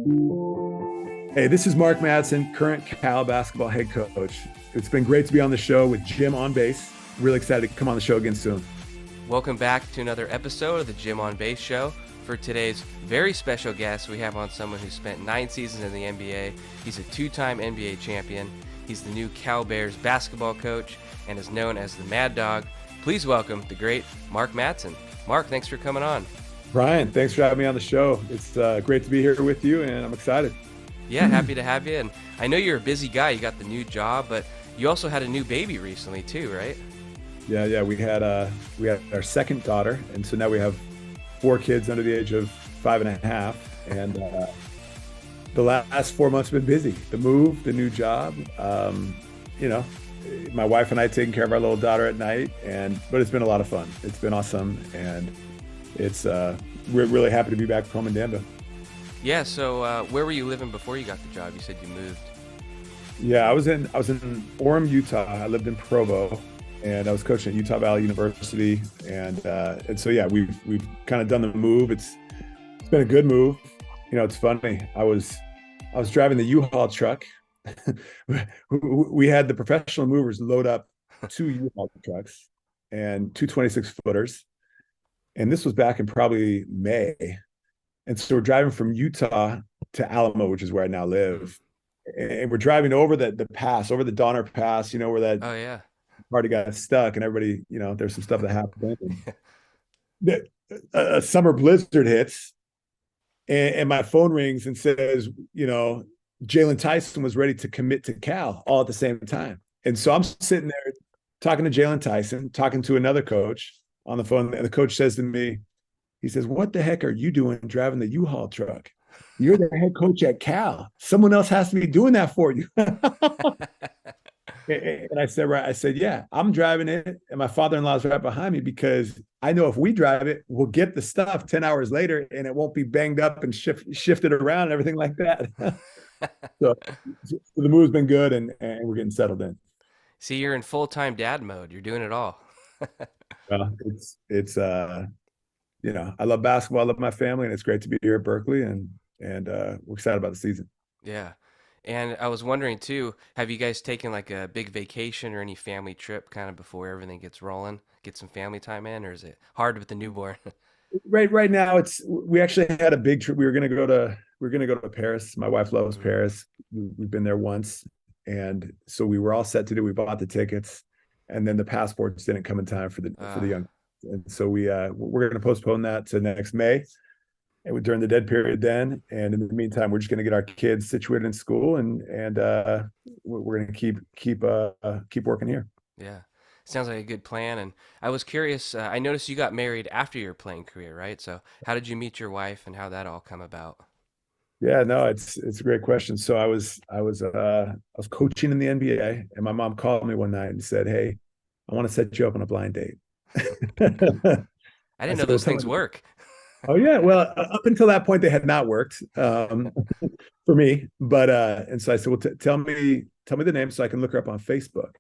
Hey, this is Mark Madsen, current Cal basketball head coach. It's been great to be on the show with Jim on base. Really excited to come on the show again soon. Welcome back to another episode of the Jim on Base Show. For today's very special guest, we have on someone who spent 9 seasons in the NBA. He's a 2-time NBA champion. He's the new Cal Bears basketball coach and is known as the Mad Dog. Please welcome the great Mark Madsen. Mark, thanks for coming on. Brian, thanks for having me on the show. It's great to be here with you, and I'm excited. Yeah, happy to have you. And I know you're a busy guy. You got the new job, but you also had a new baby recently too, right? Yeah. We had our second daughter, and so now we have 4 kids under the age of 5.5. And the last 4 months have been busy. The move, the new job. My wife and I taking care of our little daughter at night, but it's been a lot of fun. It's been awesome, and we're really happy to be back home in Danville. Yeah. So where were you living before you got the job? You said you moved. Yeah, I was in Orem, Utah. I lived in Provo, and I was coaching at Utah Valley University. And so yeah, we've kind of done the move. It's been a good move. It's funny. I was driving the U-Haul truck. We had the professional movers load up 2 U-Haul trucks and 2 26-footers. And this was back in probably May. And so we're driving from Utah to Alamo, which is where I now live. And we're driving over the pass, over the Donner Pass, where that Oh, yeah. party got stuck and everybody, there's some stuff that happened. A summer blizzard hits and my phone rings and says, Jalen Tyson was ready to commit to Cal all at the same time. And so I'm sitting there talking to Jalen Tyson, talking to another coach on the phone. And the coach says to me, he says, "What the heck are you doing driving the U-Haul truck? You're the head coach at Cal. Someone else has to be doing that for you." And I said, "Yeah, I'm driving it. And my father-in-law is right behind me because I know if we drive it, we'll get the stuff 10 hours later and it won't be banged up and shifted around and everything like that." So the move's been good and we're getting settled in. See, you're in full-time dad mode. You're doing it all. It's I love basketball, I love my family, and it's great to be here at Berkeley and we're excited about the season. Yeah. And I was wondering too, have you guys taken like a big vacation or any family trip kind of before everything gets rolling? Get some family time in, or is it hard with the newborn? Right now we actually had a big trip. We were gonna go to Paris. My wife loves Paris. We've been there once, and so we were all set to do. We bought the tickets, and then the passports didn't come in time for the young. And so we're going to postpone that to next May, and during the dead period then. And in the meantime, we're just going to get our kids situated in school, and we're going to keep working here. Yeah. Sounds like a good plan. And I was curious, I noticed you got married after your playing career, right? So how did you meet your wife and how that all come about? Yeah, no, it's a great question. So I was coaching in the NBA, and my mom called me one night and said, "Hey, I want to set you up on a blind date." I I didn't know said, "Well, those things work. oh yeah, well, up until that point, they had not worked for me. But and so I said, "Well, tell me the name so I can look her up on Facebook."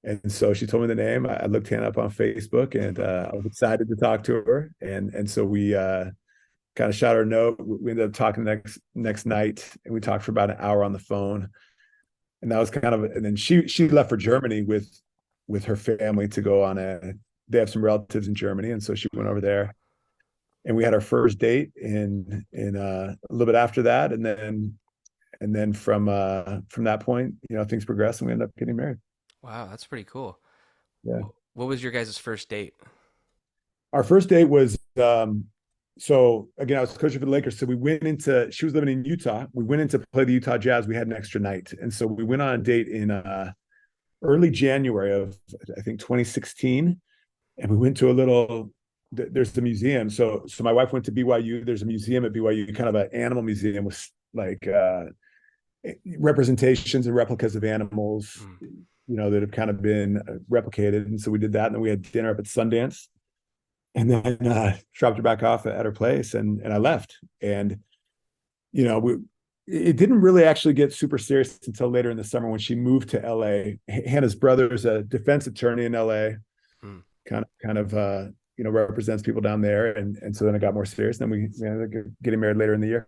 And so she told me the name. I looked Hannah up on Facebook, and I was excited to talk to her. And so we kind of shot her a note. We ended up talking next night, and we talked for about an hour on the phone. And that was and then she left for Germany with her family to go on they have some relatives in Germany, and so she went over there, and we had our first date in a little bit after that, and then from that point, things progressed, and we ended up getting married. Wow, that's pretty cool. Yeah, What was your guys' first date? our first date was so again, I was coaching for the Lakers, so she was living in Utah. We went in to play the Utah Jazz. We had an extra night, and so we went on a date in early January of, I think, 2016. And we went to there's the museum. So my wife went to BYU. There's a museum at BYU, kind of an animal museum with like representations and replicas of animals, that have kind of been replicated. And so we did that. And then we had dinner up at Sundance, and then dropped her back off at her place, and I left. And, it didn't really actually get super serious until later in the summer when she moved to LA. Hannah's brother's a defense attorney in LA, kind of represents people down there, and so then it got more serious. Then we ended up getting married later in the year.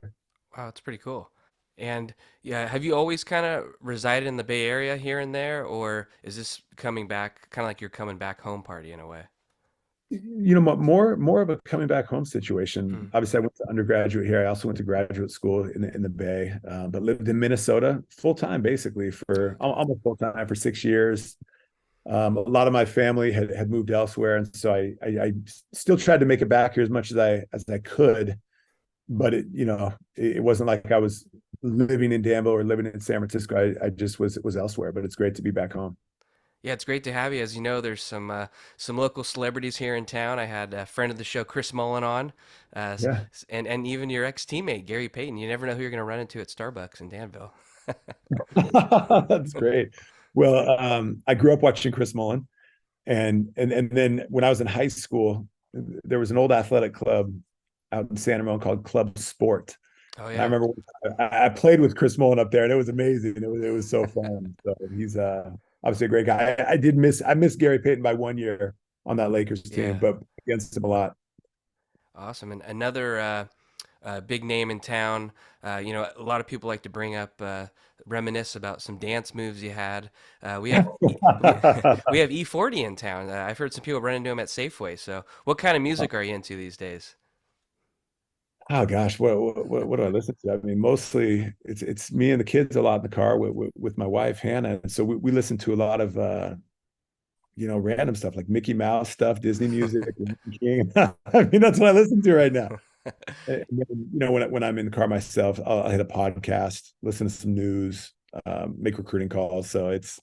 Wow, that's pretty cool. And yeah, have you always kind of resided in the Bay Area here and there, or is this coming back kind of like you're coming back home party in a way? More of a coming back home situation. Mm. Obviously, I went to undergraduate here. I also went to graduate school in the Bay, but lived in Minnesota full time, basically for Okay. almost full time for 6 years. A lot of my family had moved elsewhere, and so I still tried to make it back here as much as I could. But it wasn't like I was living in Danville or living in San Francisco. I just was elsewhere. But it's great to be back home. Yeah, it's great to have you. As you know, there's some local celebrities here in town. I had a friend of the show, Chris Mullen, on, Yeah. and even your ex teammate Gary Payton. You never know who you're going to run into at Starbucks in Danville. That's great. Well, I grew up watching Chris Mullen, and then when I was in high school, there was an old athletic club out in San Ramon called Club Sport. Oh And I yeah, remember I played with Chris Mullen up there, and it was amazing. It was so fun. So he's obviously a great guy. I missed Gary Payton by 1 year on that Lakers team, yeah, but against him a lot. awesome. And another big name in town. A lot of people like to bring up, reminisce about some dance moves you had. We have we have E40 in town. I've heard some people run into him at Safeway. So, what kind of music are you into these days? Oh gosh, what do I listen to? I mean, mostly it's me and the kids a lot in the car with my wife Hannah. And so we listen to a lot of random stuff like Mickey Mouse stuff, Disney music, King. I mean, that's what I listen to right now. And then, when I'm in the car myself, I'll hit a podcast, listen to some news, make recruiting calls. So it's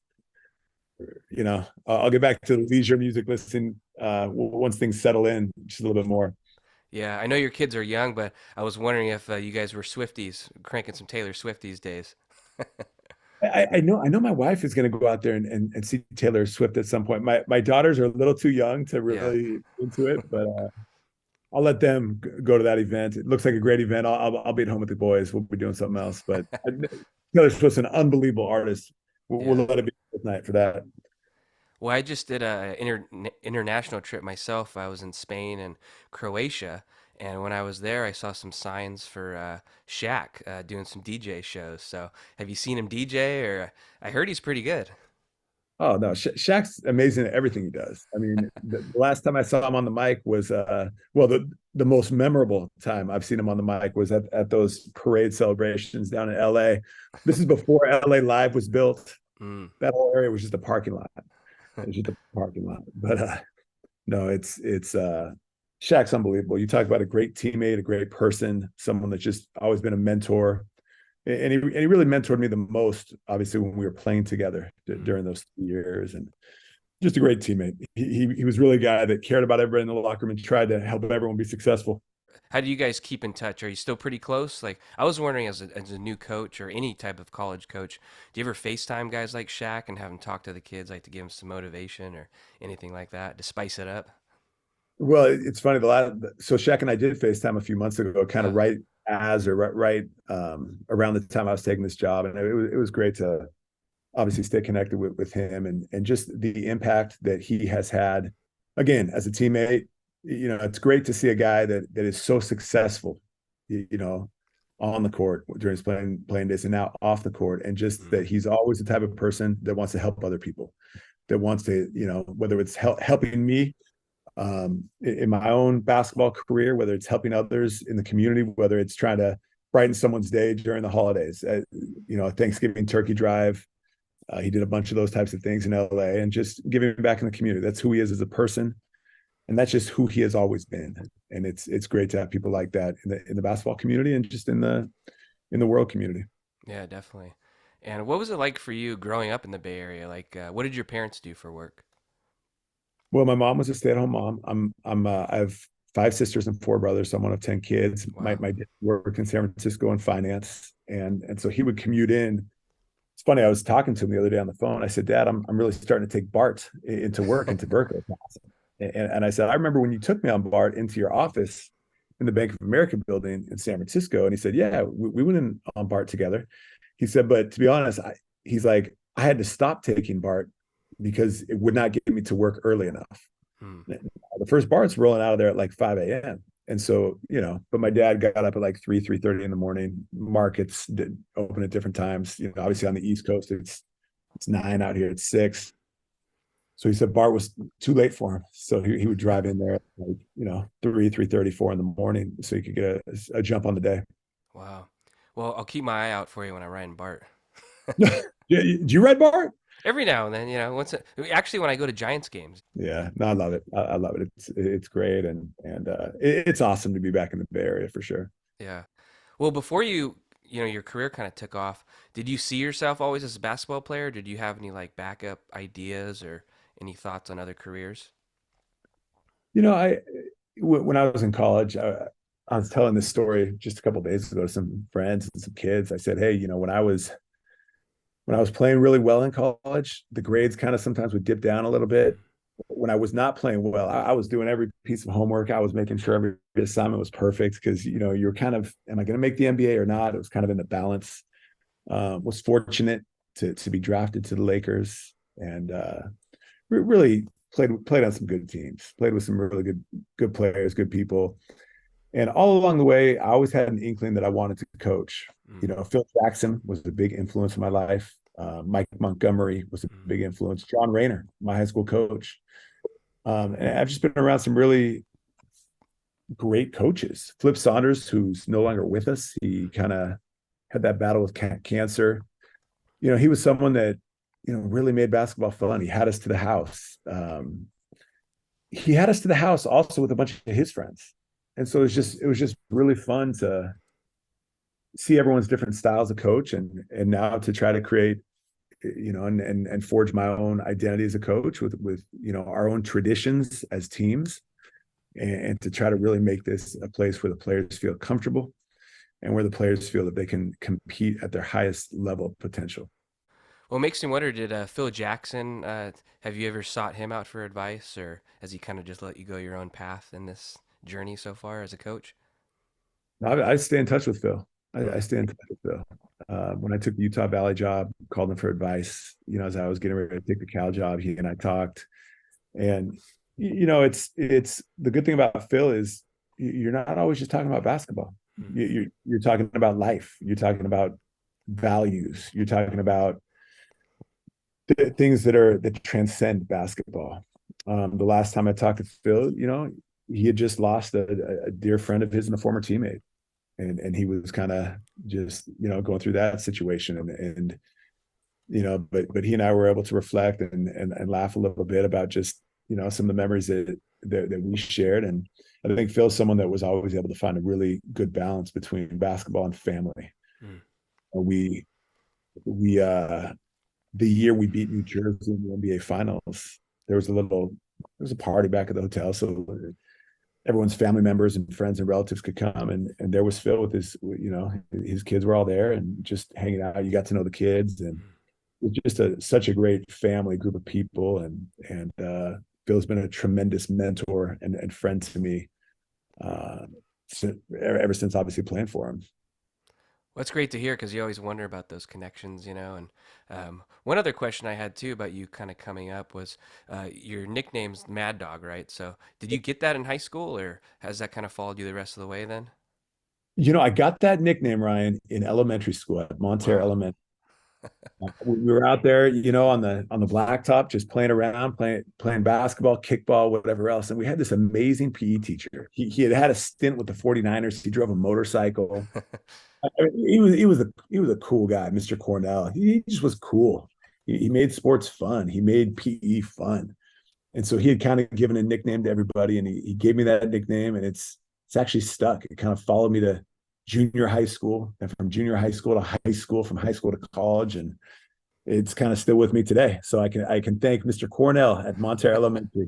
I'll get back to the leisure music listening once things settle in just a little bit more. Yeah, I know your kids are young, but I was wondering if you guys were Swifties, cranking some Taylor Swift these days. I know my wife is going to go out there and see Taylor Swift at some point. My daughters are a little too young to Yeah, really into it, but I'll let them go to that event. It looks like a great event. I'll be at home with the boys. We'll be doing something else. But Taylor Swift's an unbelievable artist. We'll yeah. let it be tonight for that. Well, I just did a international trip myself. I was in Spain and Croatia, and when I was there, I saw some signs for Shaq doing some DJ shows. So, have you seen him DJ? Or I heard he's pretty good. Oh no, Shaq's amazing at everything he does. I mean, the last time I saw him on the mic was the most memorable time I've seen him on the mic was at those parade celebrations down in LA. This is before LA Live was built. Mm. That whole area was just a parking lot. It was just a parking lot. But no, it's Shaq's unbelievable. You talk about a great teammate, a great person, someone that's just always been a mentor. And he really mentored me the most, obviously, when we were playing together Mm. during those 3 years. And just a great teammate. He was really a guy that cared about everybody in the locker room and tried to help everyone be successful. How do you guys keep in touch? Are you still pretty close? Like, I was wondering, as a new coach or any type of college coach, do you ever FaceTime guys like Shaq and have them talk to the kids, like to give them some motivation or anything like that to spice it up? Well, it's funny. So Shaq and I did FaceTime a few months ago, kind of Uh, right as or right around the time I was taking this job, and it was great to obviously stay connected with him and just the impact that he has had. Again, as a teammate, it's great to see a guy that is so successful, you know, on the court during his playing days and now off the court, and just mm, that he's always the type of person that wants to help other people, that wants to, whether it's helping me in my own basketball career, whether it's helping others in the community, whether it's trying to brighten someone's day during the holidays, Thanksgiving turkey drive. He did a bunch of those types of things in LA and just giving back in the community. That's who he is as a person, and that's just who he has always been. And it's great to have people like that in the basketball community and just in the world community. yeah, definitely. And what was it like for you growing up in the Bay Area? Like, what did your parents do for work? Well, my mom was a stay-at-home mom. I have 5 sisters and 4 brothers, so I'm one of 10 kids. My Wow. my dad worked in San Francisco in finance, and so he would commute in. It's funny. I was talking to him the other day on the phone. I said, Dad, I'm really starting to take Bart into work into Berkeley. And I said, I remember when you took me on Bart into your office in the Bank of America building in San Francisco. And he said, yeah, we went in on Bart together. He said, but to be honest, he's like, I had to stop taking Bart because it would not get me to work early enough. Hmm. The first Bart's rolling out of there at like 5 a.m. And so, but my dad got up at like 3:30 in the morning. Markets did open at different times. Obviously on the East Coast, it's 9 out here. It's 6. So he said Bart was too late for him. So he would drive in there at like, 3:34 in the morning so he could get a jump on the day. Wow. Well, I'll keep my eye out for you when I ride in Bart. Yeah, do you ride Bart? Every now and then, actually when I go to Giants games. Yeah, no, I love it. I love it. It's great, and it's awesome to be back in the Bay Area for sure. Yeah. Well, before your career kind of took off, did you see yourself always as a basketball player? Did you have any like backup ideas or any thoughts on other careers? I when I was in college, I was telling this story just a couple of days ago to some friends and some kids. I said, hey, when I was playing really well in college, the grades kind of sometimes would dip down a little bit. When I was not playing well, I was doing every piece of homework. I was making sure every assignment was perfect because you're kind of, am I going to make the NBA or not? It was kind of in the balance. Was fortunate to be drafted to the Lakers, and really played on some good teams. Played with some really good players, good people. And all along the way, I always had an inkling that I wanted to coach. Mm, Phil Jackson was a big influence in my life. Mike Montgomery was a mm, big influence. John Rayner, my high school coach. And I've just been around some really great coaches. Flip Saunders, who's no longer with us, he kind of had that battle with cancer. He was someone that, really made basketball fun. He had us to the house. He had us to the house also with a bunch of his friends. And so it was just really fun to see everyone's different styles of coach, and now to try to create, and forge my own identity as a coach with our own traditions as teams, and to try to really make this a place where the players feel comfortable and where the players feel that they can compete at their highest level of potential. Well, it makes me wonder, did Phil Jackson, have you ever sought him out for advice, or has he kind of just let you go your own path in this journey so far as a coach? I stay in touch with Phil. I Mm, stay in touch with Phil. When I took the Utah Valley job, called him for advice. As I was getting ready to take the Cal job, he and I talked. And it's the good thing about Phil is you're not always just talking about basketball. mm, You're talking about life. You're talking about values. You're talking about things that transcend basketball. The last time I talked to Phil, he had just lost a dear friend of his and a former teammate, and he was kind of just going through that situation, and but he and I were able to reflect and laugh a little bit about just some of the memories that we shared. And I think Phil's someone that was always able to find a really good balance between basketball and family. mm. We the year we beat New Jersey in the NBA Finals, there was a party back at the hotel, so everyone's family members and friends and relatives could come, and there was Phil with his kids were all there and just hanging out. You got to know the kids, and it was just such a great family group of people, and Phil's been a tremendous mentor and friend to me, uh, ever since obviously playing for him. Well, it's great to hear because you always wonder about those connections, And one other question I had too about you kind of coming up was your nickname's Mad Dog, right? So did you get that in high school, or has that kind of followed you the rest of the way then? I got that nickname, Ryan, in elementary school at Monterey Wow. Elementary. We were out there, on the blacktop, just playing around, playing basketball, kickball, whatever else. And we had this amazing PE teacher. He had a stint with the 49ers. He drove a motorcycle. He was a cool guy, Mr. Cornell. He just was cool. He made sports fun. He made PE fun. And so he had kind of given a nickname to everybody, and he gave me that nickname, and it's actually stuck. It kind of followed me to junior high school, and from junior high school to high school, from high school to college, and it's kind of still with me today. So I can thank Mr. Cornell at Monterey Elementary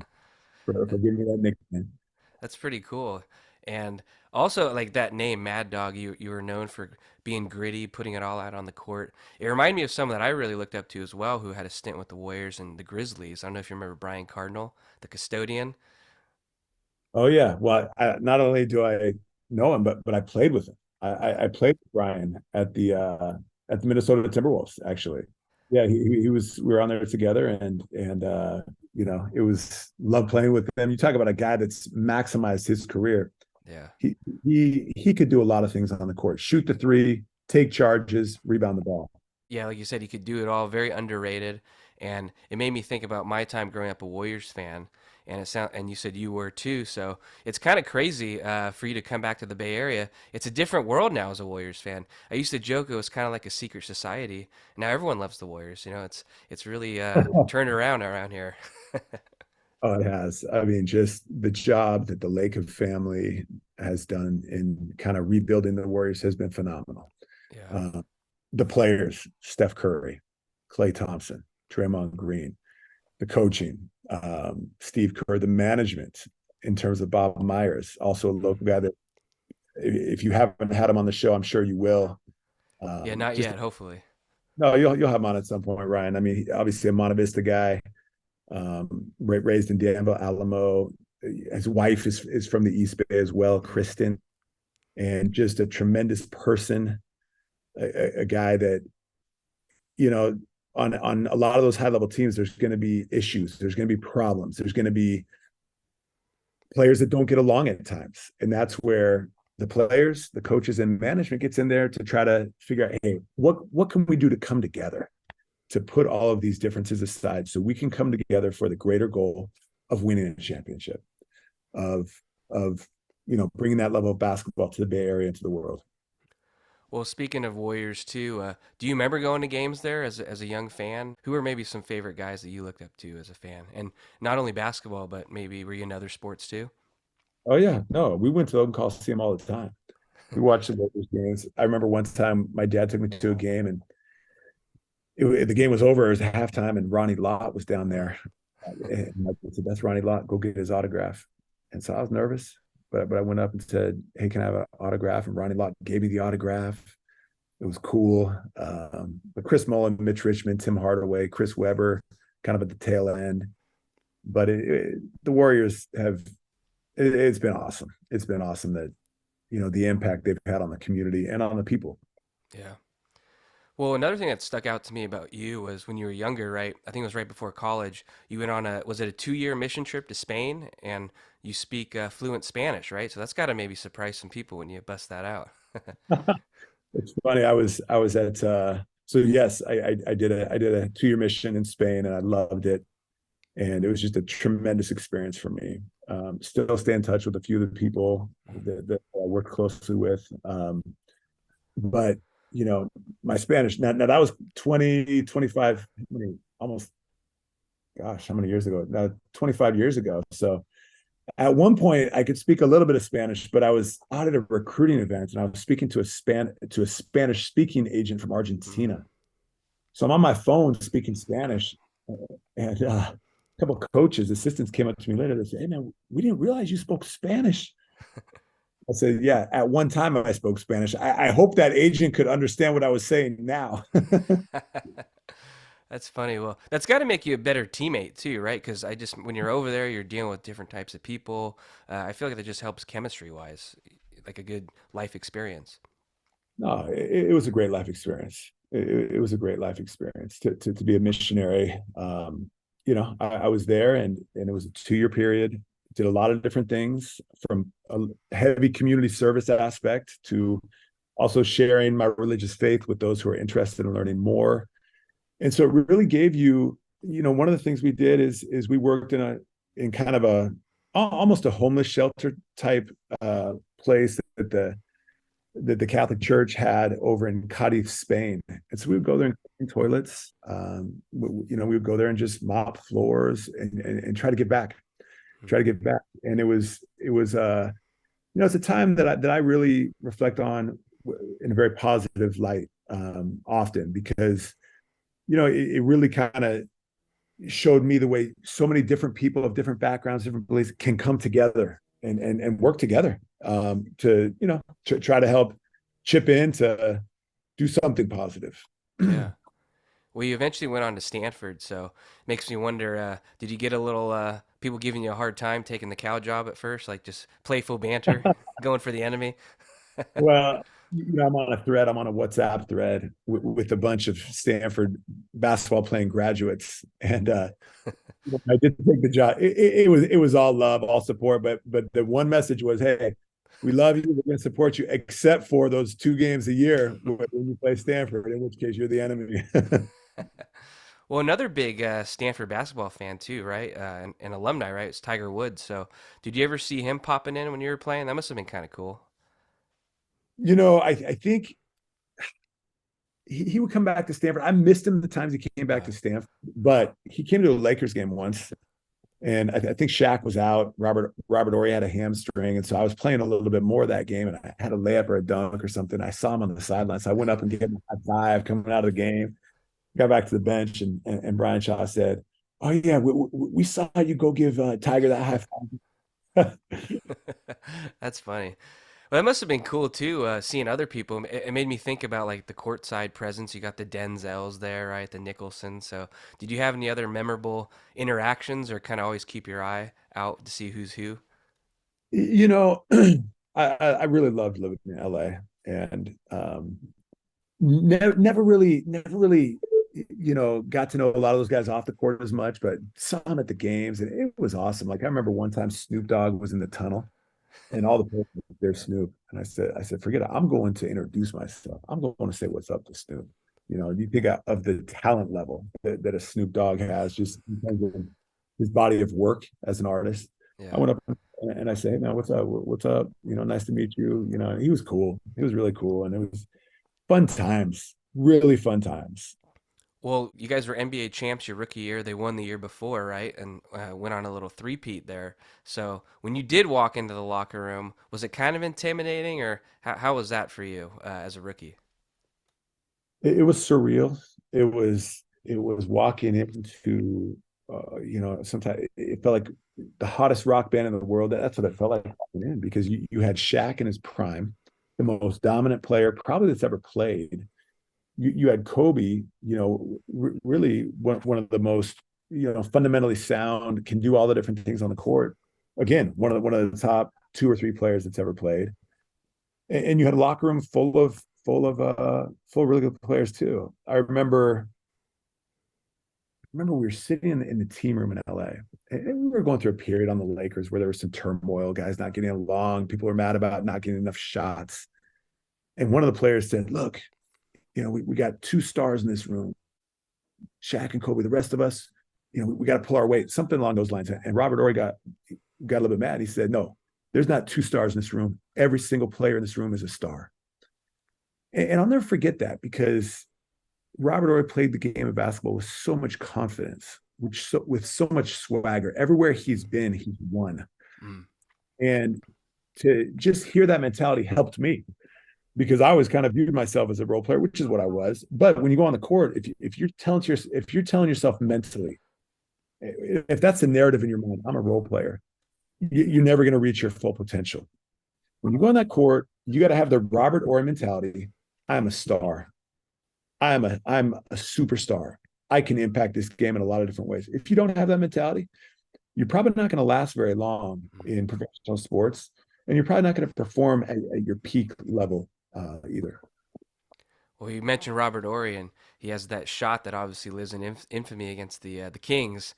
for giving me that nickname. That's pretty cool. And also, like that name, Mad Dog, you were known for being gritty, putting it all out on the court. It reminded me of someone that I really looked up to as well, who had a stint with the Warriors and the Grizzlies. I don't know if you remember Brian Cardinal, the custodian. Oh yeah. Well, not only do I know him, but I played with him. I played with Brian at the Minnesota Timberwolves, actually. Yeah, he was. We were on there together, and it was love playing with him. You talk about a guy that's maximized his career. Yeah. He he could do a lot of things on the court. Shoot the three, take charges, rebound the ball. Yeah, like you said, he could do it all. Very underrated, and it made me think about my time growing up a Warriors fan. And you said you were too. So it's kind of crazy for you to come back to the Bay Area. It's a different world now as a Warriors fan. I used to joke it was kind of like a secret society. Now everyone loves the Warriors. It's really turned around here. Oh, it has. I mean, just the job that the Lacob family has done in kind of rebuilding the Warriors has been phenomenal. Yeah. Uh, the players, Steph Curry, Klay Thompson, Draymond Green, the coaching, Steve Kerr, the management in terms of Bob Myers, also a Mhm. local guy that if you haven't had him on the show, I'm sure you will. Yeah, not Just yet. Hopefully. no, you'll have him on at some point, Ryan. I mean, obviously a Monte Vista guy, raised in Danville, Alamo. His wife is from the East Bay as well, Mm. Kristen, and just a tremendous person, a guy that on a lot of those high level teams, there's going to be issues, there's going to be problems, there's going to be players that don't get along at times, and that's where the players, the coaches, and management gets in there to try to figure out, hey, what can we do to come together to put all of these differences aside so we can come together for the greater goal of winning a championship, of of bringing that level of basketball to the Bay Area and to the world. Well, speaking of Warriors too, do you remember going to games there as a young fan? Who are maybe some favorite guys that you looked up to as a fan? And not only basketball, but maybe were you in other sports too? Oh yeah, no, we went to Oakland Coliseum all the time. We watched the Lakers games. I remember one time my dad took me to a game, and the game was over. It was halftime, and Ronnie Lott was down Mm. there. And I said, "That's Ronnie Lott. Go get his autograph." And so I was nervous, but I went up and said, "Hey, can I have an autograph?" And Ronnie Lott gave me the autograph. It was cool. But Chris Mullin, Mitch Richmond, Tim Hardaway, Chris Webber, kind of at the tail end. But the Warriors have. It's been awesome. It's been awesome that the impact they've had on the community and on the people. Yeah. Well, another thing that stuck out to me about you was when you were younger, right? I think it was right before college. You went on was it a 2-year mission trip to Spain, and you speak fluent Spanish, right? So that's got to maybe surprise some people when you bust that out. It's funny. I was at so yes, I did a 2-year mission in Spain and I loved it. And it was just a tremendous experience for me. Still stay in touch with a few of the people that I work closely with. But my Spanish now that was 20, 25, almost gosh, how many years ago? Now 25 years ago. So at one point I could speak a little bit of Spanish, but I was out at a recruiting event and I was speaking to a Spanish speaking agent from Mm. Argentina. So I'm on my phone speaking Spanish, and a couple of coaches, assistants came up to me later. They said, "Hey man, we didn't realize you spoke Spanish." I said, "Yeah, at one time I spoke Spanish. I hope that agent could understand what I was saying now." That's funny. Well, that's got to make you a better teammate too, right? Because I just when you're over there, you're dealing with different types of people. I feel like that just helps chemistry wise, like a good life experience. No, it was a great life experience. It was a great life experience to be a missionary. I was there, and it was a 2-year period. Did a lot of different things, from a heavy community service aspect to also sharing my religious faith with those who are interested in learning more. And so it really gave you, one of the things we did is we worked in kind of almost a homeless shelter type place that the Catholic Church had over in Cadiz, Spain. And so we would go there and clean toilets. We would go there and just mop floors and try to give back, try to Mhm. give back. And it's a time that I really reflect on in a very positive light, often, because it really kind of showed me the way so many different people of different backgrounds, different beliefs can come together and work together, to try to help chip in to do something positive. Yeah. Well, you eventually went on to Stanford, so makes me wonder, did you get a little people giving you a hard time taking the cow job at first, like just playful banter, going for the enemy? Well, I'm on a thread. I'm on a WhatsApp thread with a bunch of Stanford basketball playing graduates, and I did take the job. It was all love, all support, but the one message was, hey, We love you. We're going to support you, except for those 2 games a year when you play Stanford, in which case you're the enemy. Well, another big Stanford basketball fan too, right? An alumni, right? It's Tiger Woods. So, did you ever see him popping in when you were playing? That must have been kind of cool. I think he would come back to Stanford. I missed him the times he came back Uh, to Stanford, but he came to a Lakers game once. And I think Shaq was out. Robert Horry had a hamstring, and so I was playing a little bit more of that game, and I had a layup or a dunk or something. I saw him on the sideline, so I went up and gave him a high five coming out of the game. Got back to the bench, and Brian Shaw said, "Oh yeah, we saw you go give Tiger that high five." That's funny. Well, that must have been cool too, seeing other people. It made me think about like the courtside presence. You got the Denzels there, right? The Nicholson. So, did you have any other memorable interactions, or kind of always keep your eye out to see who's who? you know, I really loved living in LA, and never really got to know a lot of those guys off the court as much, but saw them at the games, and it was awesome. Like I remember one time Snoop Dogg was in the tunnel, and all the players were there, Snoop, and I said, forget it. I'm going to introduce myself. I'm going to say what's up to Snoop. You think of the talent level that a Snoop Dogg has, just in terms of his body of work as an artist. I Yeah. went up and I say, hey man, what's up? What's up? Nice to meet you. He was cool. He was really cool, and it was fun times, really fun times. Well, you guys were NBA champs your rookie year. They won the year before, right? And went on a little three-peat there. So when you did walk into the locker room, was it kind of intimidating, or how was that for you as a rookie? It was surreal. It was walking into sometimes it felt like the hottest rock band in the world. That's what it felt like walking in, because you had Shaq in his prime, the most dominant player probably that's ever played. You had Kobe, really one of the most fundamentally sound, can do all the different things on the court. Again, one of the top 2 or 3 players that's ever played. And you had a locker room full of really good players too. I remember we were sitting in the team room in LA, and we were going through a period on the Lakers where there was some turmoil, guys not getting along, people were mad about not getting enough shots. And one of the players said, look, we got 2 stars in this room, Shaq and Kobe. The rest of us, we got to pull our weight, something along those lines. And Robert Horry got a little bit mad. He said, no, there's not 2 stars in this room. Every single player in this room is a star. And I'll never forget that, because Robert Horry played the game of basketball with so much confidence, with so much swagger. Everywhere he's been, he's won. Mm. And to just hear that mentality helped me, because I was kind of viewed myself as a role player, which is what I was. But when you go on the court, if you're telling yourself mentally, if that's the narrative in your mind, I'm a role player, you're never going to reach your full potential. When you go on that court, you got to have the Robert Horry mentality. I'm a star. I'm a superstar. I can impact this game in a lot of different ways. If you don't have that mentality, you're probably not going to last very long in professional sports, and you're probably not going to perform at your peak level either. Well, you mentioned Robert Horry, and he has that shot that obviously lives in infamy against the Kings.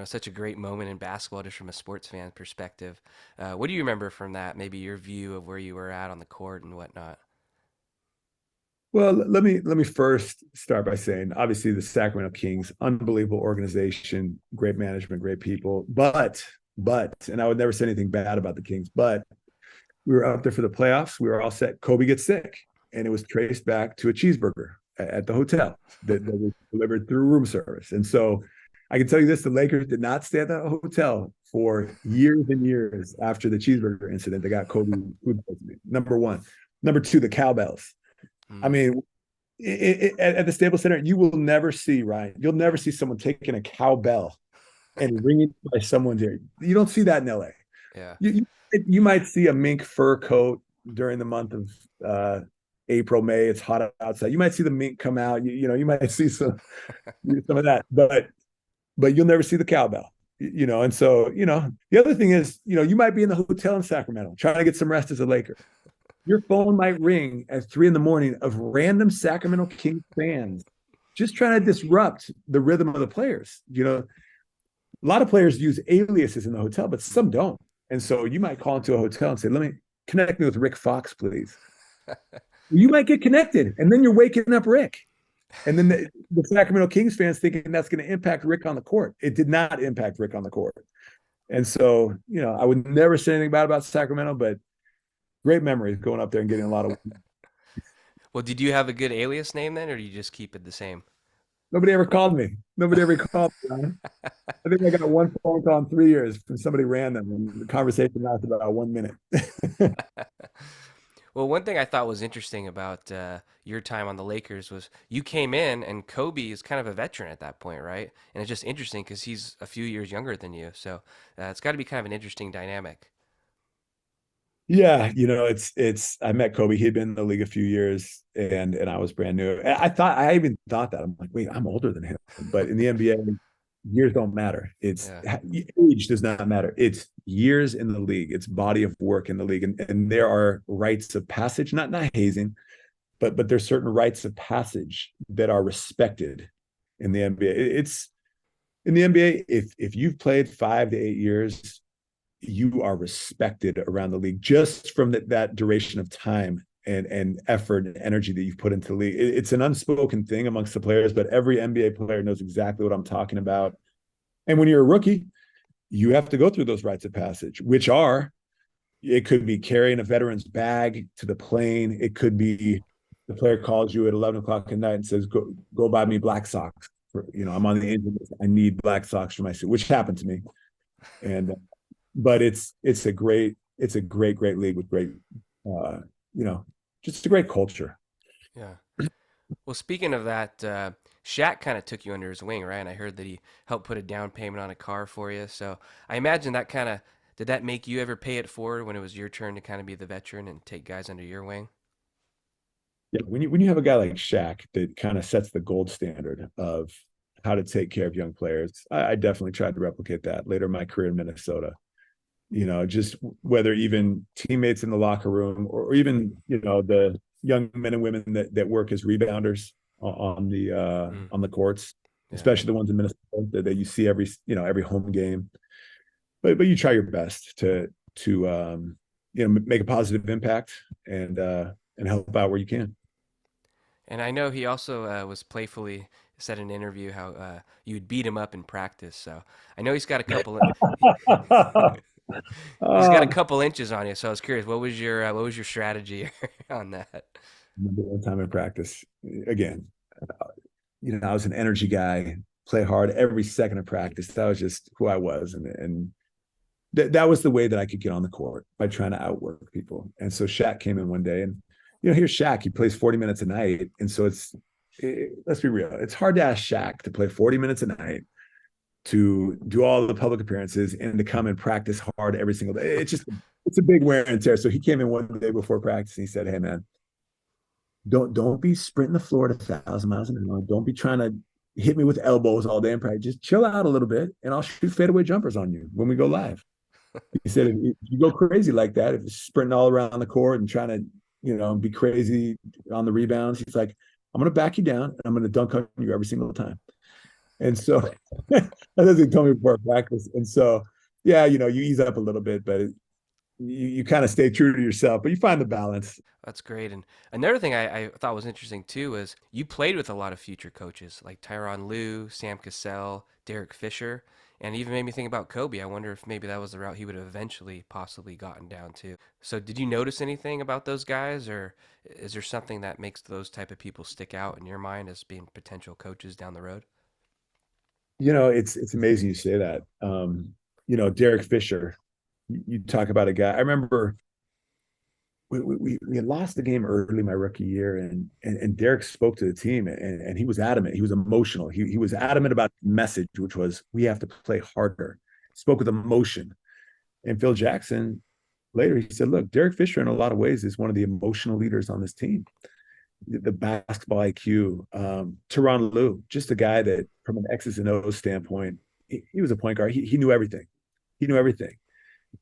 Such a great moment in basketball, just from a sports fan perspective. What do you remember from that? Maybe your view of where you were at on the court and whatnot. Well, let me first start by saying, obviously, the Sacramento Kings, unbelievable organization, great management, great people. And I would never say anything bad about the Kings, but we were up there for the playoffs. We were all set. Kobe gets sick, and it was traced back to a cheeseburger at the hotel that was delivered through room service. And so I can tell you this: the Lakers did not stay at that hotel for years and years after the cheeseburger incident. They got Kobe food poisoning. Number one. Number two, the cowbells. I Mm. mean, at the Staples Center, you will never see, Ryan. You'll never see someone taking a cowbell and ringing by someone's ear. You don't see that in LA. Yeah. You might see a mink fur coat during the month of April, May. It's hot outside. You might see the mink come out. You might see some of that, but you'll never see the cowbell. And so the other thing is, you might be in the hotel in Sacramento trying to get some rest as a Laker. Your phone might ring at 3 a.m. of random Sacramento Kings fans just trying to disrupt the rhythm of the players. A lot of players use aliases in the hotel, but some don't. And so you might call into a hotel and say, connect me with Rick Fox, please. You might get connected, and then you're waking up Rick. And then the Sacramento Kings fans thinking that's going to impact Rick on the court. It did not impact Rick on the court. And so, I would never say anything bad about Sacramento, but great memories going up there and getting a lot of. Well, did you have a good alias name then, or do you just keep it the same? Nobody ever called me. Nobody ever called me. Ryan. I think I got one phone call in 3 years from somebody random, and the conversation lasted about 1 minute. Well, one thing I thought was interesting about your time on the Lakers was you came in, and Kobe is kind of a veteran at that point, right? And it's just interesting because he's a few years younger than you, so it's got to be kind of an interesting dynamic. Yeah, it's I met Kobe. He'd been in the league a few years and I was brand new. I even thought that. I'm like, wait, I'm older than him. But in the NBA, years don't matter. It's Yeah. age does not matter. It's years in the league. It's body of work in the league. And there are rites of passage, not hazing, but there's certain rites of passage that are respected in the NBA. It's in the NBA, if you've played 5 to 8 years, you are respected around the league just from that duration of time and effort and energy that you've put into the league. It's an unspoken thing amongst the players, but every NBA player knows exactly what I'm talking about. And when you're a rookie, you have to go through those rites of passage, which are it could be carrying a veteran's bag to the plane. It could be the player calls you at 11 o'clock at night and says, go buy me black socks. I'm on the Angel list. I need black socks for my suit, which happened to me. And but it's a great league with great just a great culture. Yeah. Well, speaking of that, Shaq kind of took you under his wing, right? And I heard that he helped put a down payment on a car for you. So I imagine that kind of did that make you ever pay it forward when it was your turn to kind of be the veteran and take guys under your wing? Yeah, when you have a guy like Shaq that kind of sets the gold standard of how to take care of young players, I definitely tried to replicate that later in my career in Minnesota. Just whether even teammates in the locker room or even the young men and women that work as rebounders Mm, on the courts, yeah. especially the ones in Minnesota that you see every home game. But you try your best to make a positive impact and help out where you can. And I know he also was playfully said in an interview how you'd beat him up in practice. So I know he's got a Oh, couple inches on you. So I was curious, what was your strategy on that? remember one time in practice again. I was an energy guy, play hard every second of practice. That was just who I was, and that was the way that I could get on the court by trying to outwork people. And so Shaq came in one day, and here's Shaq. He plays 40 minutes a night, and so let's be real. It's hard to ask Shaq to play 40 minutes a night, to do all the public appearances, and to come and practice hard every single day. It's a big wear and tear. So he came in one day before practice, and he said, "Hey man, don't be sprinting the floor at 1,000 miles an hour. Don't be trying to hit me with elbows all day in practice. Just chill out a little bit, and I'll shoot fadeaway jumpers on you when we go live." He said, if you go crazy like that, if you're sprinting all around the court and trying to, be crazy on the rebounds, he's like, I'm going to back you down and I'm going to dunk on you every single time. And so that's what he told me before practice. And so, yeah, you ease up a little bit, but you kind of stay true to yourself, but you find the balance. That's great. And another thing I thought was interesting too is you played with a lot of future coaches like Tyronn Lue, Sam Cassell, Derek Fisher, and it even made me think about Kobe. I wonder if maybe that was the route he would have eventually possibly gotten down to. So did you notice anything about those guys, or is there something that makes those type of people stick out in your mind as being potential coaches down the road? It's amazing you say that. Derek Fisher, you talk about a guy. I remember we had lost the game early my rookie year, and Derek spoke to the team, and he was adamant. He was emotional. He was adamant about the message, which was we have to play harder. Spoke with emotion. And Phil Jackson later he said, "Look, Derek Fisher in a lot of ways is one of the emotional leaders on this team. The basketball IQ, Tyronn Lue, just a guy that from an X's and O's standpoint, he was a point guard. He knew everything. He knew everything."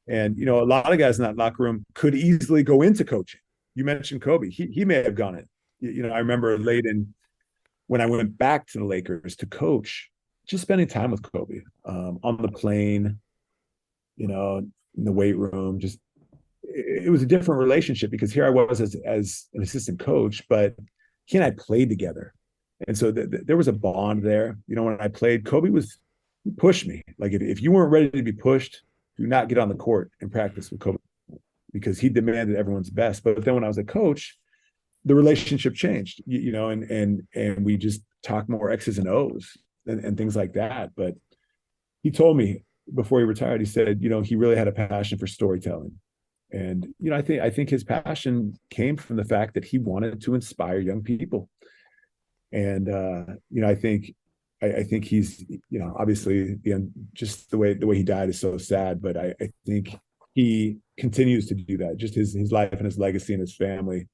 And a lot of guys in that locker room could easily go into coaching. You mentioned Kobe. He may have gone it. I remember late in when I went back to the Lakers to coach, just spending time with Kobe on the plane, in the weight room. Just it was a different relationship because here I was as an assistant coach, but he and I played together. And so there was a bond there. When I played, Kobe was he pushed me. Like if you weren't ready to be pushed, do not get on the court and practice with Kobe because he demanded everyone's best. But then when I was a coach, the relationship changed, and we just talk more X's and O's and things like that. But he told me before he retired, he said, he really had a passion for storytelling. And I think his passion came from the fact that he wanted to inspire young people. And I think he's obviously just the way he died is so sad, but I think he continues to do that. Just his life and his legacy and his family.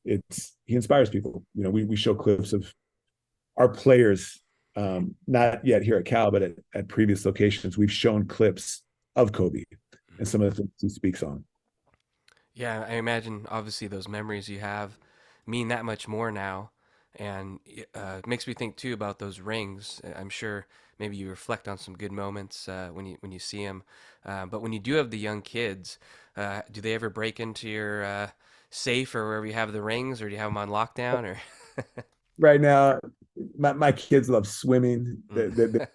He inspires people. We show clips of our players, not yet here at Cal, but at previous locations. We've shown clips of Kobe and some of the things he speaks on. Yeah, I imagine obviously those memories you have mean that much more now. And it makes me think too about those rings. I'm sure maybe you reflect on some good moments when you see them. But when you do have the young kids, do they ever break into your safe or wherever you have the rings, or do you have them on lockdown? Or Right now, my kids love swimming. Mm.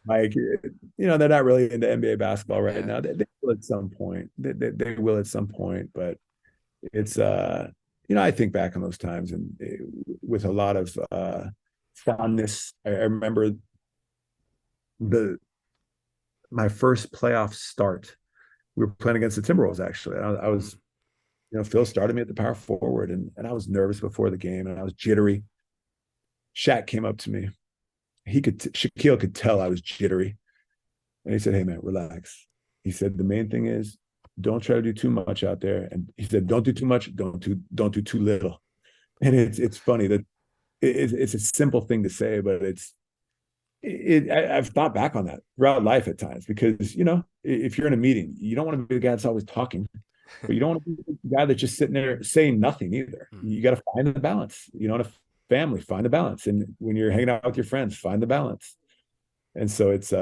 Like, they're not really into NBA basketball right Yeah, now. They will at some point. They will at some point, but it's I think back on those times and with a lot of fondness. I remember the my first playoff start. We were playing against the Timberwolves actually. I was, Phil started me at the power forward, and I was nervous before the game, and I was jittery. Shaq came up to me. Shaquille could tell I was jittery, and he said, "Hey man, relax." He said, "The main thing is don't try to do too much out there." And he said, "Don't do too much. Don't do too little." And it's funny that it's a simple thing to say, but I've thought back on that throughout life at times because if you're in a meeting, you don't want to be the guy that's always talking, but you don't want to be the guy that's just sitting there saying nothing either. Mm. You got to find the balance. In a family, find the balance, and when you're hanging out with your friends, find the balance. And so it's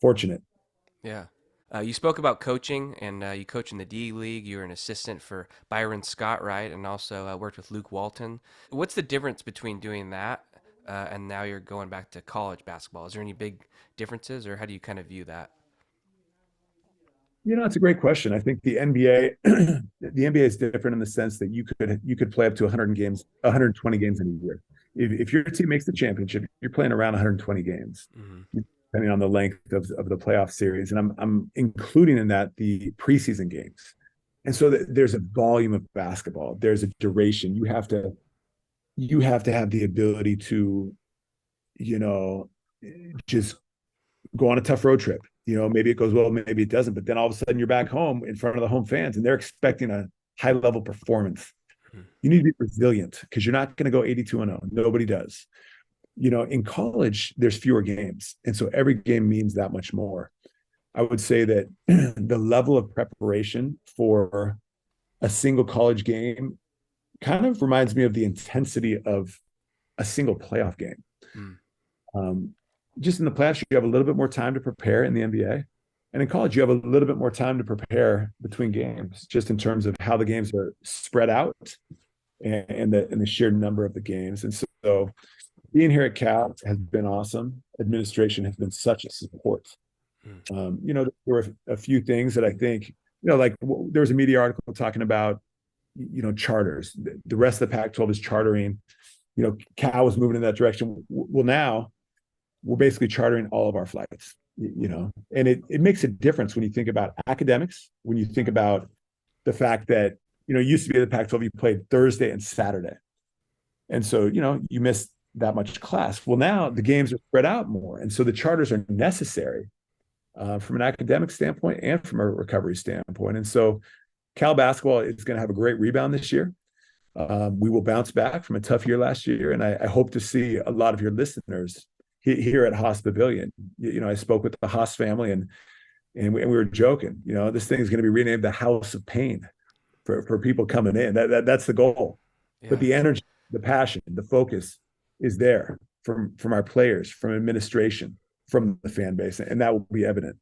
fortunate. yeah. You spoke about coaching, and you coach in the D League. You were an assistant for Byron Scott, right? And also worked with Luke Walton. What's the difference between doing that and now you're going back to college basketball? Is there any big differences, or how do you kind of view that? It's a great question. I think the NBA, the NBA is different in the sense that you could play up to 100 games, 120 games in a year. If your team makes the championship, you're playing around 120 games, Hmm. depending on the length of the playoff series. And I'm including in that the preseason games. And so there's a volume of basketball. There's a duration. You have to have the ability to, you know, just go on a tough road trip. Maybe it goes well, maybe it doesn't. But then all of a sudden you're back home in front of the home fans and they're expecting a high level performance. You need to be resilient because you're not going to go 82-0. Nobody does. In college, there's fewer games. And so every game means that much more. I would say that the level of preparation for a single college game kind of reminds me of the intensity of a single playoff game. Mm. Um, just in the playoffs, you have a little bit more time to prepare in the NBA. And in college, you have a little bit more time to prepare between games, just in terms of how the games are spread out and the sheer number of the games. And so being here at Cal has been awesome. Administration has been such a support. Mm. There were a few things that I think, like there was a media article talking about, charters. The rest of the Pac-12 is chartering. Cal was moving in that direction. Well, now we're basically chartering all of our flights, and it makes a difference when you think about academics, when you think about the fact that, it used to be the Pac-12, you played Thursday and Saturday. And so, you missed that much class. Well, now the games are spread out more. And so the charters are necessary from an academic standpoint and from a recovery standpoint. And so Cal basketball is going to have a great rebound this year. We will bounce back from a tough year last year. And I hope to see a lot of your listeners here at Haas Pavilion. I spoke with the Haas family and we were joking, this thing is going to be renamed the House of Pain for people coming in. That's the goal. But Yeah. the energy, the passion, the focus is there from our players, from administration, from the fan base, and that will be evident.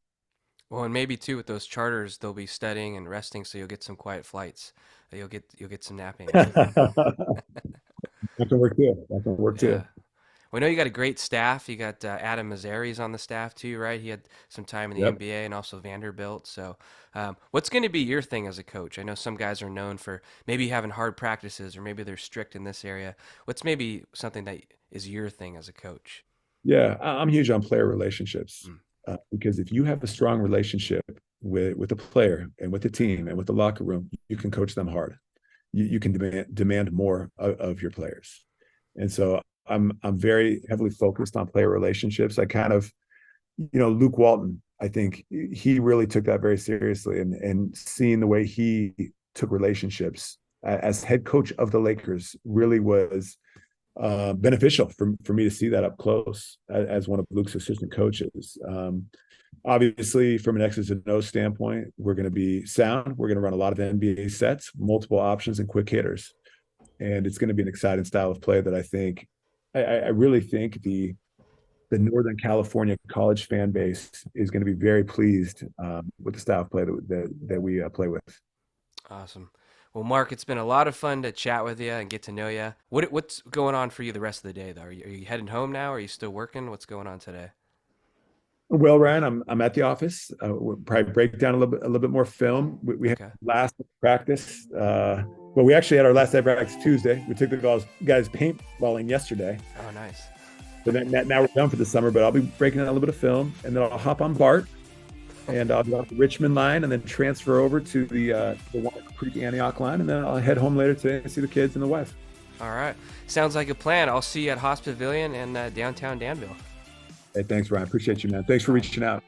Well, and maybe too with those charters, they'll be studying and resting, so you'll get some quiet flights. You'll get some napping in. That can work too. That can work Yeah. too. We know you got a great staff. You got Adam Mazzari's on the staff too, right? He had some time in the Yep. NBA and also Vanderbilt. So, what's going to be your thing as a coach? I know some guys are known for maybe having hard practices or maybe they're strict in this area. What's maybe something that is your thing as a coach? Yeah, I'm huge on player relationships Mm. because if you have a strong relationship with the player and with the team and with the locker room, you can coach them hard. You can demand more of your players, and so I'm very heavily focused on player relationships. I kind of, Luke Walton, I think he really took that very seriously, and seeing the way he took relationships as head coach of the Lakers really was beneficial for me to see that up close as one of Luke's assistant coaches. Obviously, from an X's and O's standpoint, we're going to be sound. We're going to run a lot of NBA sets, multiple options, and quick hitters, and it's going to be an exciting style of play that I really think the Northern California college fan base is going to be very pleased with the style of play that we play with. Awesome. Well, Mark, it's been a lot of fun to chat with you and get to know you. What's going on for you the rest of the day, though? Are you heading home now? Are you still working? What's going on today? Well, Ryan, I'm at the office. We'll probably break down a little bit more film. We had Okay. last practice. Well, we actually had our last day of practice Tuesday. We took the guys paintballing yesterday. Oh, nice. So now we're done for the summer. But I'll be breaking down a little bit of film, and then I'll hop on BART, and I'll go off the Richmond line, and then transfer over to the Walnut Creek Antioch line, and then I'll head home later today and see the kids and the wife. All right. Sounds like a plan. I'll see you at Hospice Pavilion in downtown Danville. Hey, thanks, Ryan. Appreciate you, man. Thanks for reaching out.